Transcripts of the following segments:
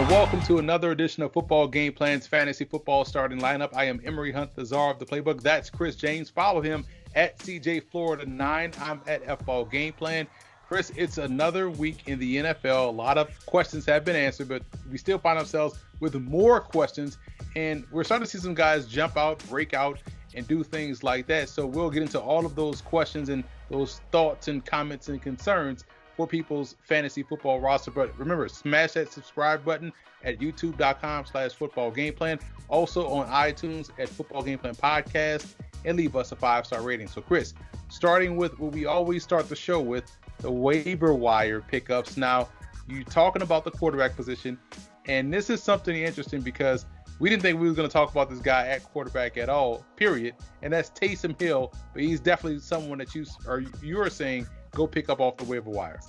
Welcome to another edition of Football Game Plan's Fantasy Football Starting Lineup. I am Emory Hunt, the czar of the playbook. That's Chris James. Follow him at CJ Florida9. I'm at FBall Game Plan. Chris, it's another week in the NFL. A lot of questions have been answered, but we still find ourselves with more questions. And we're starting to see some guys jump out, break out, and do things like that. So we'll get into all of those questions and those thoughts and comments and concerns for people's fantasy football roster. But remember, smash that subscribe button at youtube.com/footballgameplan. Also on iTunes at Football Game Plan Podcast, and leave us a 5-star rating. So Chris, starting with what we always start the show with, the waiver wire pickups. Now, you're talking about the quarterback position, and this is something interesting because we didn't think we were going to talk about this guy at quarterback at all, period. And that's Taysom Hill, but he's definitely someone that you are saying go pick up off the waiver wire.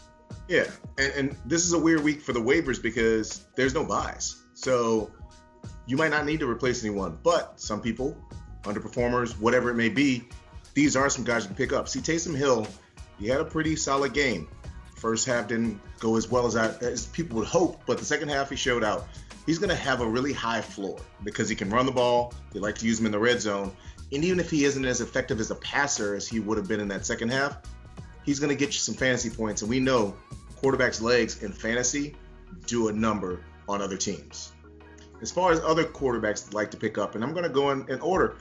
Yeah, and this is a weird week for the waivers because there's no buys. So you might not need to replace anyone, but some people, underperformers, whatever it may be, these are some guys you can pick up. See, Taysom Hill, he had a pretty solid game. First half didn't go as well as people would hope, but the second half he showed out. He's going to have a really high floor because he can run the ball. They like to use him in the red zone. And even if he isn't as effective as a passer as he would have been in that second half, he's going to get you some fantasy points. And we know quarterbacks' legs in fantasy do a number on other teams. As far as other quarterbacks like to pick up, and I'm going to go in order.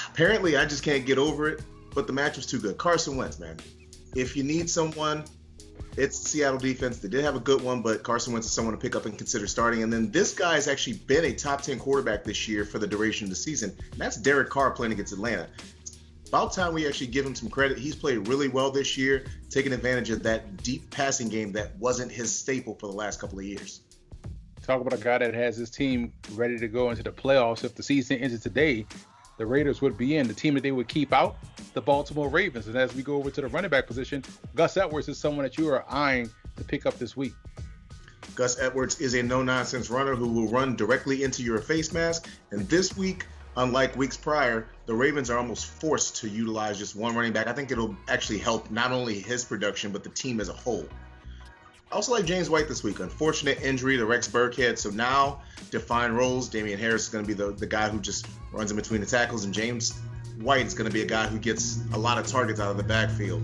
Apparently, I just can't get over it, but the match was too good. Carson Wentz, man. If you need someone, it's Seattle defense. They did have a good one, but Carson Wentz is someone to pick up and consider starting. And then this guy has actually been a top 10 quarterback this year for the duration of the season. And that's Derek Carr playing against Atlanta. About time we actually give him some credit. He's played really well this year, taking advantage of that deep passing game that wasn't his staple for the last couple of years. Talk about a guy that has his team ready to go into the playoffs. If the season ended today, the Raiders would be in. The team that they would keep out, the Baltimore Ravens. And as we go over to the running back position, Gus Edwards is someone that you are eyeing to pick up this week. Gus Edwards is a no-nonsense runner who will run directly into your face mask. And this week, unlike weeks prior, the Ravens are almost forced to utilize just one running back. I think it'll actually help not only his production, but the team as a whole. I also like James White this week. Unfortunate injury to Rex Burkhead. So now defined roles. Damian Harris is going to be the guy who just runs in between the tackles. And James White is going to be a guy who gets a lot of targets out of the backfield.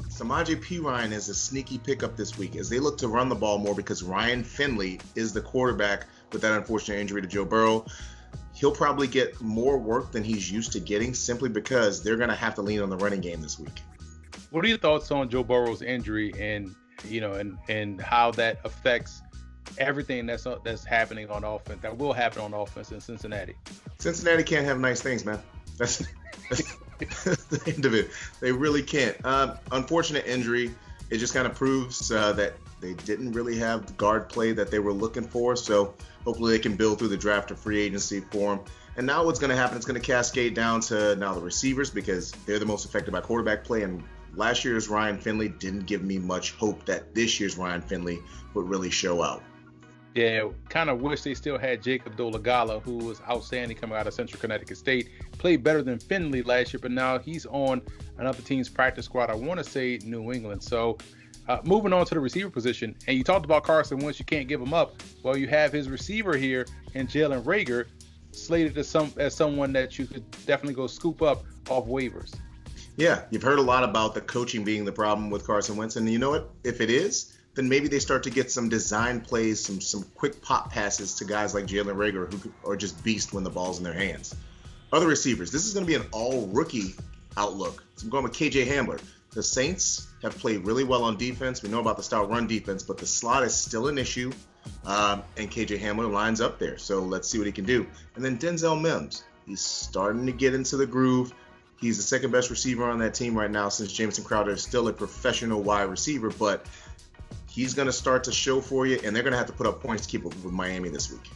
Samaje Perine is a sneaky pickup this week as they look to run the ball more because Ryan Finley is the quarterback with that unfortunate injury to Joe Burrow. He'll probably get more work than he's used to getting simply because they're going to have to lean on the running game this week. What are your thoughts on Joe Burrow's injury and how that affects everything that's happening on offense, that will happen on offense in Cincinnati? Cincinnati can't have nice things, man. That's the end of it. They really can't. Unfortunate injury. It just kind of proves that they didn't really have the guard play that they were looking for. So hopefully they can build through the draft or free agency for him. And now what's going to happen, it's going to cascade down to now the receivers because they're the most affected by quarterback play. And last year's Ryan Finley didn't give me much hope that this year's Ryan Finley would really show out. Yeah, kind of wish they still had Jacob Dolagala, who was outstanding coming out of Central Connecticut State. Played better than Finley last year, but now he's on another team's practice squad. I want to say New England. So moving on to the receiver position, and you talked about Carson Wentz, you can't give him up. Well, you have his receiver here in Jaylen Raeger, slated as someone that you could definitely go scoop up off waivers. Yeah, you've heard a lot about the coaching being the problem with Carson Wentz, and you know what? If it is, then maybe they start to get some design plays, some quick pop passes to guys like Jaylen Raeger who are just beasts when the ball's in their hands. Other receivers, this is going to be an all-rookie outlook. So I'm going with KJ Hamler. The Saints have played really well on defense. We know about the stout run defense, but the slot is still an issue, and KJ Hamler lines up there. So let's see what he can do. And then Denzel Mims, he's starting to get into the groove. He's the second best receiver on that team right now since Jamison Crowder is still a professional wide receiver, but he's going to start to show for you, and they're going to have to put up points to keep up with Miami this week.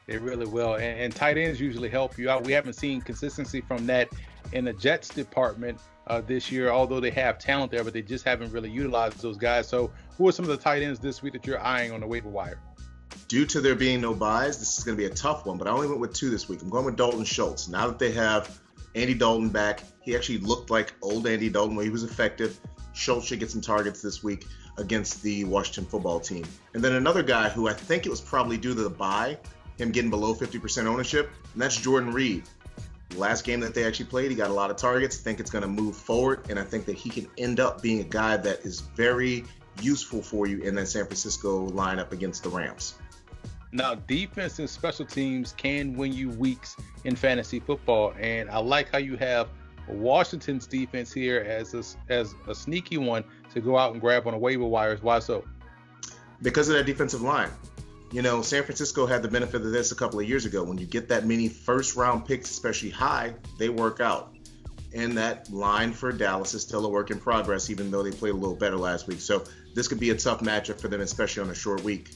They really will. And tight ends usually help you out. We haven't seen consistency from that in the Jets department this year, although they have talent there, but they just haven't really utilized those guys. So who are some of the tight ends this week that you're eyeing on the waiver wire? Due to there being no buys, this is going to be a tough one, but I only went with two this week. I'm going with Dalton Schultz. Now that they have Andy Dalton back, he actually looked like old Andy Dalton when he was effective. Schultz should get some targets this week. against the Washington football team. And then another guy who I think it was probably due to the bye, him getting below 50% ownership, and that's Jordan Reed. Last game that they actually played, he got a lot of targets. I think it's going to move forward, and I think that he can end up being a guy that is very useful for you in that San Francisco lineup against the Rams. Now, defense and special teams can win you weeks in fantasy football, and I like how you have Washington's defense here as a sneaky one to go out and grab on the waiver wires. Why so? Because of that defensive line. You know, San Francisco had the benefit of this a couple of years ago. When you get that many first-round picks, especially high, they work out. And that line for Dallas is still a work in progress, even though they played a little better last week. So this could be a tough matchup for them, especially on a short week.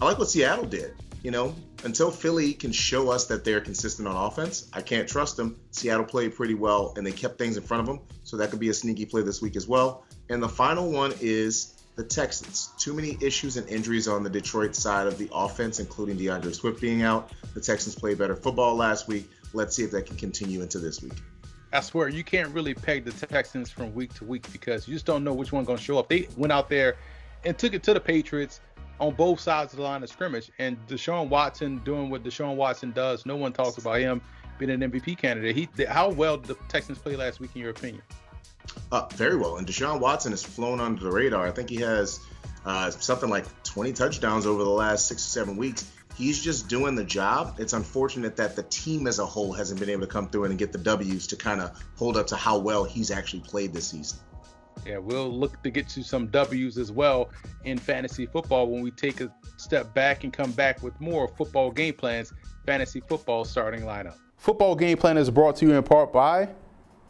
I like what Seattle did. You know, until Philly can show us that they're consistent on offense, I can't trust them. Seattle played pretty well, and they kept things in front of them. So that could be a sneaky play this week as well. And the final one is the Texans. Too many issues and injuries on the Detroit side of the offense, including DeAndre Swift being out. The Texans played better football last week. Let's see if that can continue into this week. I swear, you can't really peg the Texans from week to week because you just don't know which one's going to show up. They went out there and took it to the Patriots on both sides of the line of scrimmage. And Desean Watson doing what Desean Watson does. No one talks about him being an MVP candidate. How well did the Texans play last week, in your opinion? Very well. And Desean Watson has flown under the radar. I think he has something like 20 touchdowns over the last 6 or 7 weeks. He's just doing the job. It's unfortunate that the team as a whole hasn't been able to come through and get the W's to kind of hold up to how well he's actually played this season. Yeah, we'll look to get to some W's as well in fantasy football when we take a step back and come back with more football game plans, fantasy football starting lineup. Football Game Plan is brought to you in part by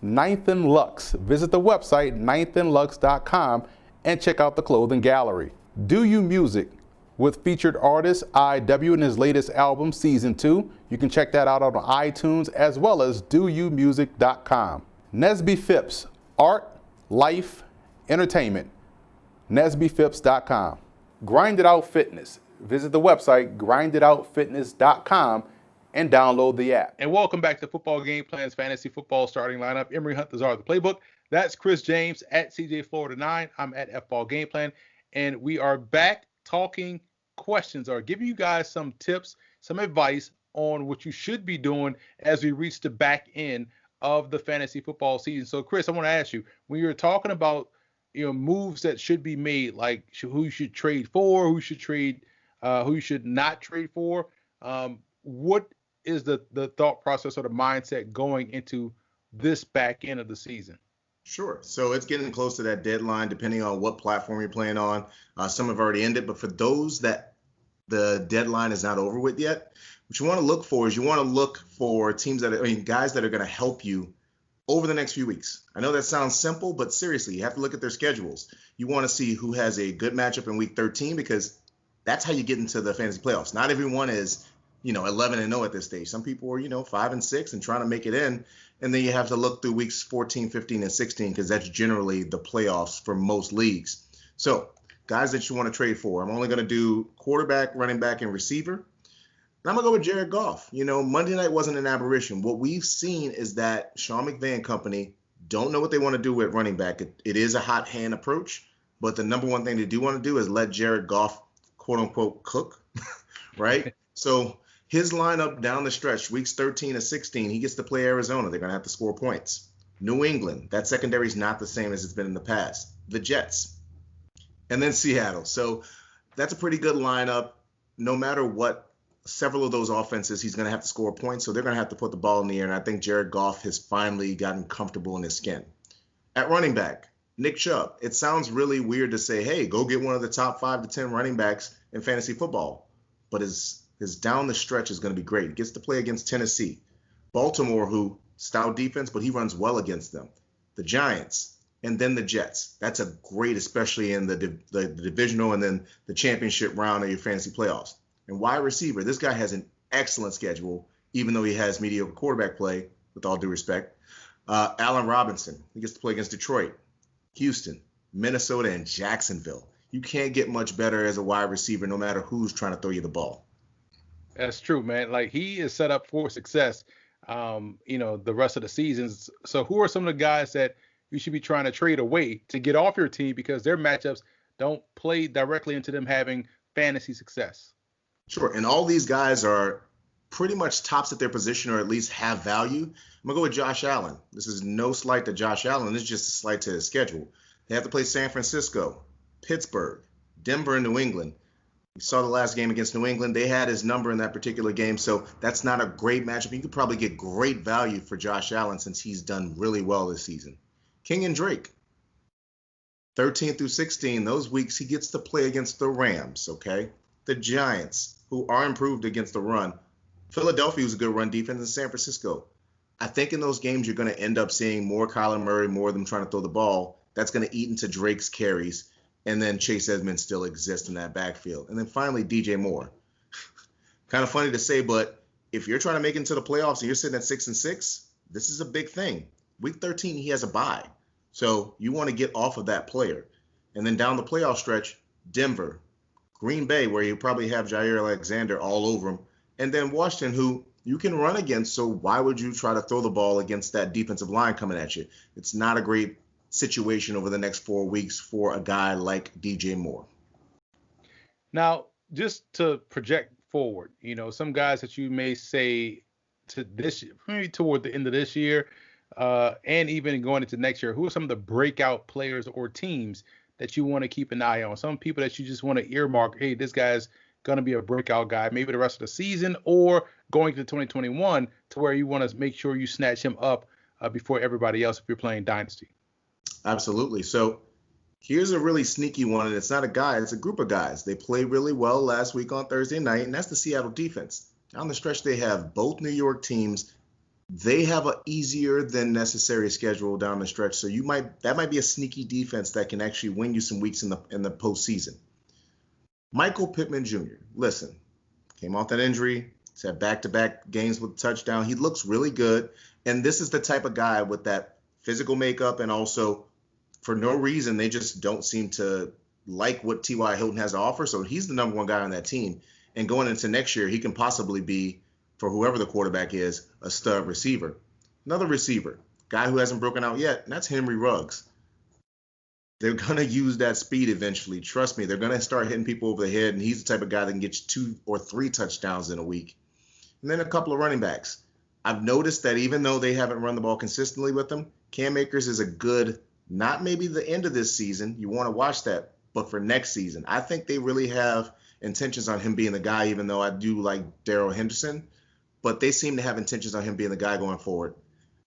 Ninth and Lux. Visit the website ninethandlux.com and check out the clothing gallery. Do You Music with featured artist IW and his latest album, Season 2. You can check that out on iTunes as well as doyoumusic.com. Nesby Phipps, art, life, entertainment. NesbyPhipps.com. Grind It Out Fitness. Visit the website grinditoutfitness.com and download the app. And welcome back to Football Game Plans Fantasy Football Starting Lineup. Emery Hunt, the czar of the playbook. That's Chris James at CJ Florida 9. I'm at FBall Game Plan. And we are back talking questions, or giving you guys some tips, some advice on what you should be doing as we reach the back end of the fantasy football season. So, Chris, I want to ask you, when you're talking about moves that should be made, like who you should trade for, who you should not trade for, what is the thought process or the mindset going into this back end of the season? Sure. So it's getting close to that deadline, depending on what platform you're playing on. Some have already ended, but for those that the deadline is not over with yet, what you want to look for is teams guys that are going to help you over the next few weeks. I know that sounds simple, but seriously, you have to look at their schedules. You want to see who has a good matchup in week 13, because that's how you get into the fantasy playoffs. Not everyone is 11-0 at this stage. Some people are 5-6 and trying to make it in. And then you have to look through weeks 14, 15, and 16, because that's generally the playoffs for most leagues. So guys that you want to trade for, I'm only going to do quarterback, running back, and receiver. And I'm going to go with Jared Goff. Monday night wasn't an aberration. What we've seen is that Sean McVay and company don't know what they want to do with running back. It is a hot hand approach, but the number one thing they do want to do is let Jared Goff, quote unquote, cook, right? So his lineup down the stretch, weeks 13 to 16, he gets to play Arizona. They're going to have to score points. New England, that secondary is not the same as it's been in the past. The Jets, and then Seattle. So that's a pretty good lineup. No matter what, several of those offenses, he's going to have to score points, so they're going to have to put the ball in the air, and I think Jared Goff has finally gotten comfortable in his skin. At running back, Nick Chubb. It sounds really weird to say, hey, go get one of the top 5 to 10 running backs in fantasy football, but his down the stretch is going to be great. He gets to play against Tennessee. Baltimore, who stout defense, but he runs well against them. The Giants, and then the Jets. That's a great, especially in the divisional and then the championship round of your fantasy playoffs. And wide receiver, this guy has an excellent schedule, even though he has mediocre quarterback play, with all due respect. Allen Robinson, he gets to play against Detroit, Houston, Minnesota, and Jacksonville. You can't get much better as a wide receiver, no matter who's trying to throw you the ball. That's true, man. Like, he is set up for success, the rest of the seasons. So who are some of the guys that you should be trying to trade away to get off your team, because their matchups don't play directly into them having fantasy success. Sure, and all these guys are pretty much tops at their position or at least have value. I'm going to go with Josh Allen. This is no slight to Josh Allen. This is just a slight to his schedule. They have to play San Francisco, Pittsburgh, Denver, and New England. You saw the last game against New England. They had his number in that particular game, so that's not a great matchup. You could probably get great value for Josh Allen since he's done really well this season. King and Drake, 13 through 16, those weeks he gets to play against the Rams, okay? The Giants, who are improved against the run. Philadelphia was a good run defense, in San Francisco. I think in those games you're going to end up seeing more Kyler Murray, more of them trying to throw the ball. That's going to eat into Drake's carries. And then Chase Edmonds still exists in that backfield. And then finally, DJ Moore. Kind of funny to say, but if you're trying to make it into the playoffs and you're sitting at 6-6, this is a big thing. Week 13, he has a bye. So you want to get off of that player. And then down the playoff stretch, Denver, Green Bay, where you probably have Jair Alexander all over him, and then Washington, who you can run against. So why would you try to throw the ball against that defensive line coming at you? It's not a great situation over the next 4 weeks for a guy like DJ Moore. Now, just to project forward, some guys that you may say to this year, maybe toward the end of this year, and even going into next year, who are some of the breakout players or teams that you want to keep an eye on? Some people that you just want to earmark, hey, this guy's going to be a breakout guy, maybe the rest of the season or going to 2021 to where you want to make sure you snatch him up before everybody else if you're playing Dynasty. Absolutely. So here's a really sneaky one, and it's not a guy, it's a group of guys. They played really well last week on Thursday night, and that's the Seattle defense. Down the stretch, they have both New York teams. They have an easier than necessary schedule down the stretch, so that might be a sneaky defense that can actually win you some weeks in the postseason. Michael Pittman Jr., listen, came off that injury. He's had back-to-back games with touchdown. He looks really good, and this is the type of guy with that physical makeup, and also for no reason they just don't seem to like what T.Y. Hilton has to offer. So he's the number one guy on that team. And going into next year, he can possibly be, for whoever the quarterback is, a stud receiver. Another receiver, guy who hasn't broken out yet, and that's Henry Ruggs. They're going to use that speed eventually. Trust me, they're going to start hitting people over the head, and he's the type of guy that can get you 2 or 3 touchdowns in a week. And then a couple of running backs. I've noticed that even though they haven't run the ball consistently with them, Cam Akers is a good, not maybe the end of this season, you want to watch that, but for next season. I think they really have intentions on him being the guy, even though I do like Darrell Henderson, but they seem to have intentions on him being the guy going forward.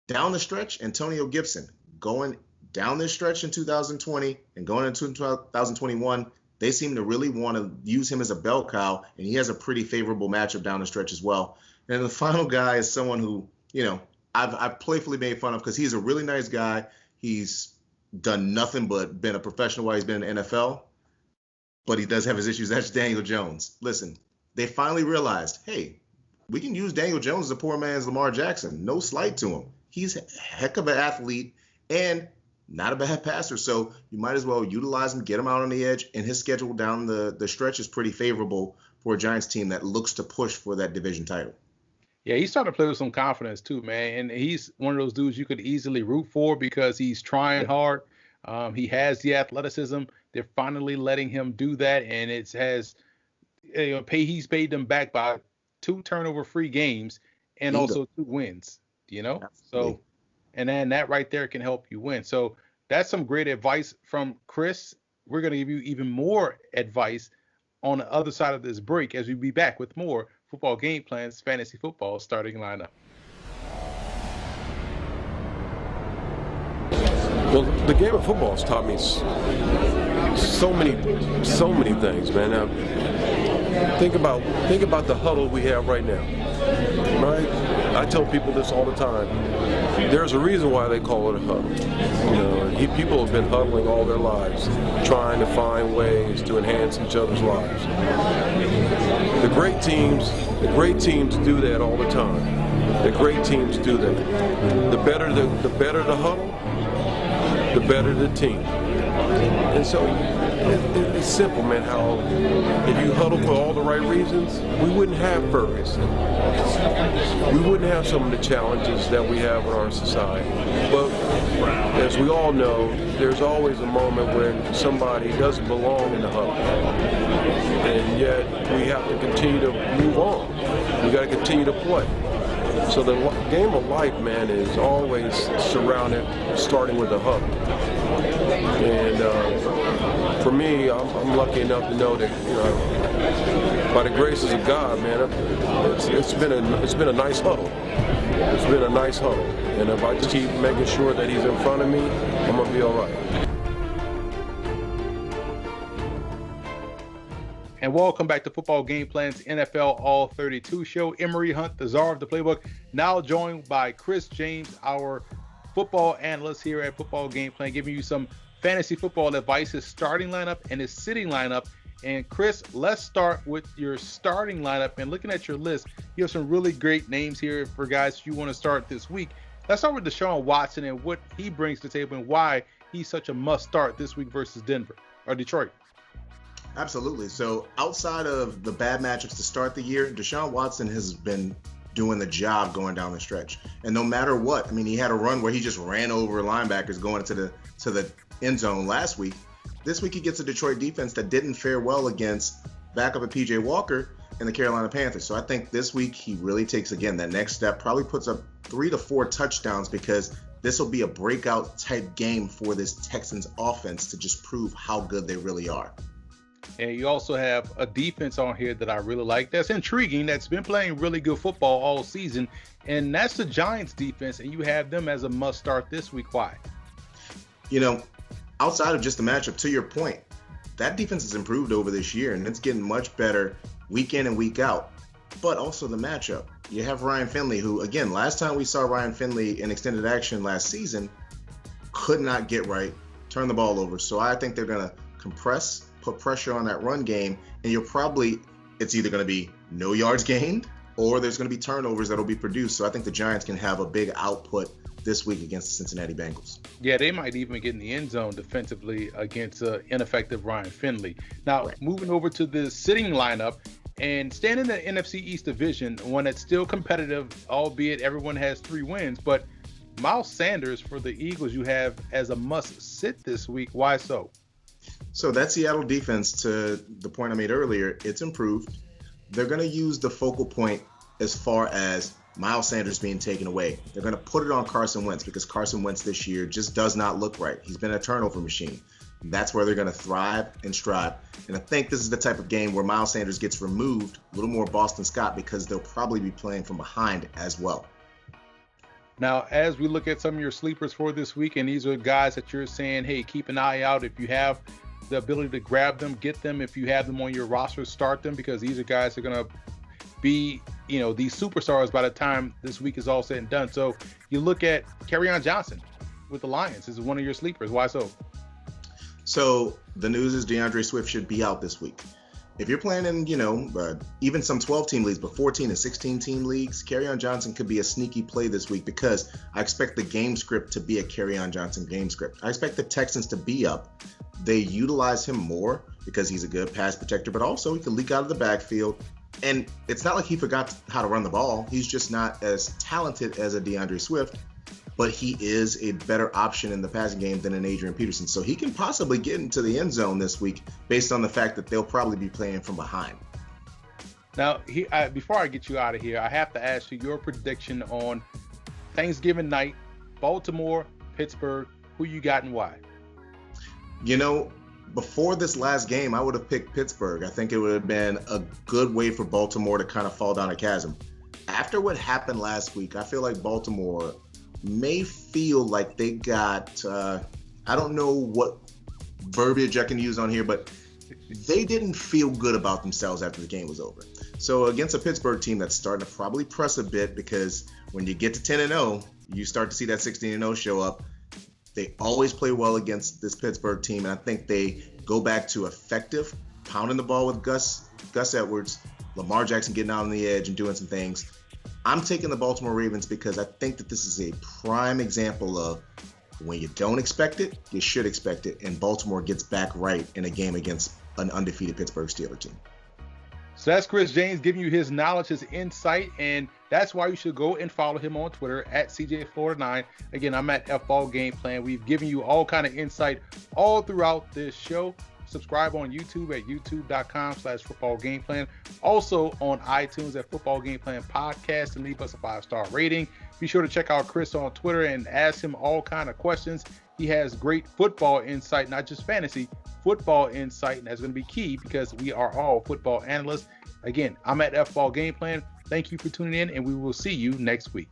Down the stretch, Antonio Gibson, going down this stretch in 2020 and going into 2021, they seem to really want to use him as a bell cow, and he has a pretty favorable matchup down the stretch as well. And the final guy is someone who, I've playfully made fun of because he's a really nice guy. He's done nothing but been a professional while he's been in the NFL, but he does have his issues. That's Daniel Jones. Listen, they finally realized, hey, we can use Daniel Jones as a poor man's Lamar Jackson. No slight to him. He's a heck of an athlete and not a bad passer, so you might as well utilize him, get him out on the edge, and his schedule down the stretch is pretty favorable for a Giants team that looks to push for that division title. Yeah, he's starting to play with some confidence too, man. And he's one of those dudes you could easily root for because he's trying hard. He has the athleticism. They're finally letting him do that, and he's paid them back by 2 turnover-free games and also 2 wins. Absolutely. So, and then that right there can help you win. So that's some great advice from Chris. We're going to give you even more advice on the other side of this break as we be back with more Football Game Plans, Fantasy Football Starting Lineup. Well, the game of football has taught me so many things, man. Now, think about the huddle we have right now, right? I tell people this all the time. There's a reason why they call it a huddle. People have been huddling all their lives, trying to find ways to enhance each other's lives. The great teams do that all the time. The great teams do that. The better the huddle, the better the team. And so it's simple, man, how if you huddle for all the right reasons, we wouldn't have Ferguson. We wouldn't have some of the challenges that we have in our society. But as we all know, there's always a moment when somebody doesn't belong in the huddle. And yet we have to continue to move on. We got to continue to play. So the game of life, man, is always starting with a huddle. And for me, I'm lucky enough to know that, by the graces of God, man, it's been a nice huddle. It's been a nice huddle. And if I just keep making sure that he's in front of me, I'm gonna be all right. And welcome back to Football Game Plan's NFL All 32 show. Emory Hunt, the czar of the playbook, now joined by Chris James, our football analyst here at Football Game Plan, giving you some fantasy football advice, his starting lineup and his sitting lineup. And Chris, let's start with your starting lineup. And looking at your list, you have some really great names here for guys you want to start this week. Let's start with Desean Watson and what he brings to the table and why he's such a must start this week versus Denver or Detroit. Absolutely. So outside of the bad matchups to start the year, Desean Watson has been doing the job going down the stretch. And no matter what, I mean, he had a run where he just ran over linebackers going to the end zone last week. This week he gets a Detroit defense that didn't fare well against backup at PJ Walker and the Carolina Panthers. So I think this week he really takes, again, that next step, probably puts up 3 to 4 touchdowns, because this will be a breakout type game for this Texans offense to just prove how good they really are. And you also have a defense on here that I really like. That's intriguing. That's been playing really good football all season. And that's the Giants defense. And you have them as a must start this week. Why? Outside of just the matchup, to your point, that defense has improved over this year, and it's getting much better week in and week out. But also the matchup. You have Ryan Finley, who, again, last time we saw Ryan Finley in extended action last season, could not get right, turn the ball over. So I think they're going to compress, put pressure on that run game, and it's either going to be no yards gained or there's going to be turnovers that'll be produced. So I think the Giants can have a big output this week against the Cincinnati Bengals. Yeah, they might even get in the end zone defensively against ineffective Ryan Finley. Now, Moving over to the sitting lineup and staying in the NFC East division, one that's still competitive, albeit everyone has 3 wins, but Miles Sanders for the Eagles you have as a must sit this week. Why so? So that Seattle defense, to the point I made earlier, it's improved. They're going to use the focal point as far as Miles Sanders being taken away. They're going to put it on Carson Wentz, because Carson Wentz this year just does not look right. He's been a turnover machine. That's where they're going to thrive and strive. And I think this is the type of game where Miles Sanders gets removed, a little more Boston Scott, because they'll probably be playing from behind as well. Now, as we look at some of your sleepers for this week, and these are guys that you're saying, hey, keep an eye out. If you have the ability to grab them, get them. If you have them on your roster, start them, because these are guys that are going to be, these superstars by the time this week is all said and done. So you look at Carrion Johnson with the Lions. This is one of your sleepers. Why so? So the news is DeAndre Swift should be out this week. If you're playing in, even some 12-team leagues, but 14 and 16-team leagues, Carrion Johnson could be a sneaky play this week, because I expect the game script to be a Carrion Johnson game script. I expect the Texans to be up. They utilize him more because he's a good pass protector, but also he can leak out of the backfield. And it's not like he forgot how to run the ball. He's just not as talented as a DeAndre Swift, but he is a better option in the passing game than an Adrian Peterson. So he can possibly get into the end zone this week based on the fact that they'll probably be playing from behind. Now, before I get you out of here, I have to ask you your prediction on Thanksgiving night, Baltimore, Pittsburgh. Who you got and why? Before this last game, I would have picked Pittsburgh. I think it would have been a good way for Baltimore to kind of fall down a chasm. After what happened last week, I feel like Baltimore may feel like they got, I don't know what verbiage I can use on here, but they didn't feel good about themselves after the game was over. So against a Pittsburgh team that's starting to probably press a bit, because when you get to 10-0, you start to see that 16-0 show up. They always play well against this Pittsburgh team, and I think they go back to effective, pounding the ball with Gus Edwards, Lamar Jackson getting out on the edge and doing some things. I'm taking the Baltimore Ravens because I think that this is a prime example of When you don't expect it, you should expect it, and Baltimore gets back right in a game against an undefeated Pittsburgh Steelers team. So that's Chris James giving you his knowledge, his insight, and that's why you should go and follow him on Twitter at CJFlorida9. Again, I'm at FBall Game Plan. We've given you all kind of insight all throughout this show. Subscribe on YouTube at youtube.com/footballgameplan. Also on iTunes at Football Game Plan Podcast, and leave us a 5-star rating. Be sure to check out Chris on Twitter and ask him all kind of questions. He has great football insight, not just fantasy, football insight, and that's going to be key because we are all football analysts. Again, I'm at FBall Game Plan. Thank you for tuning in, and we will see you next week.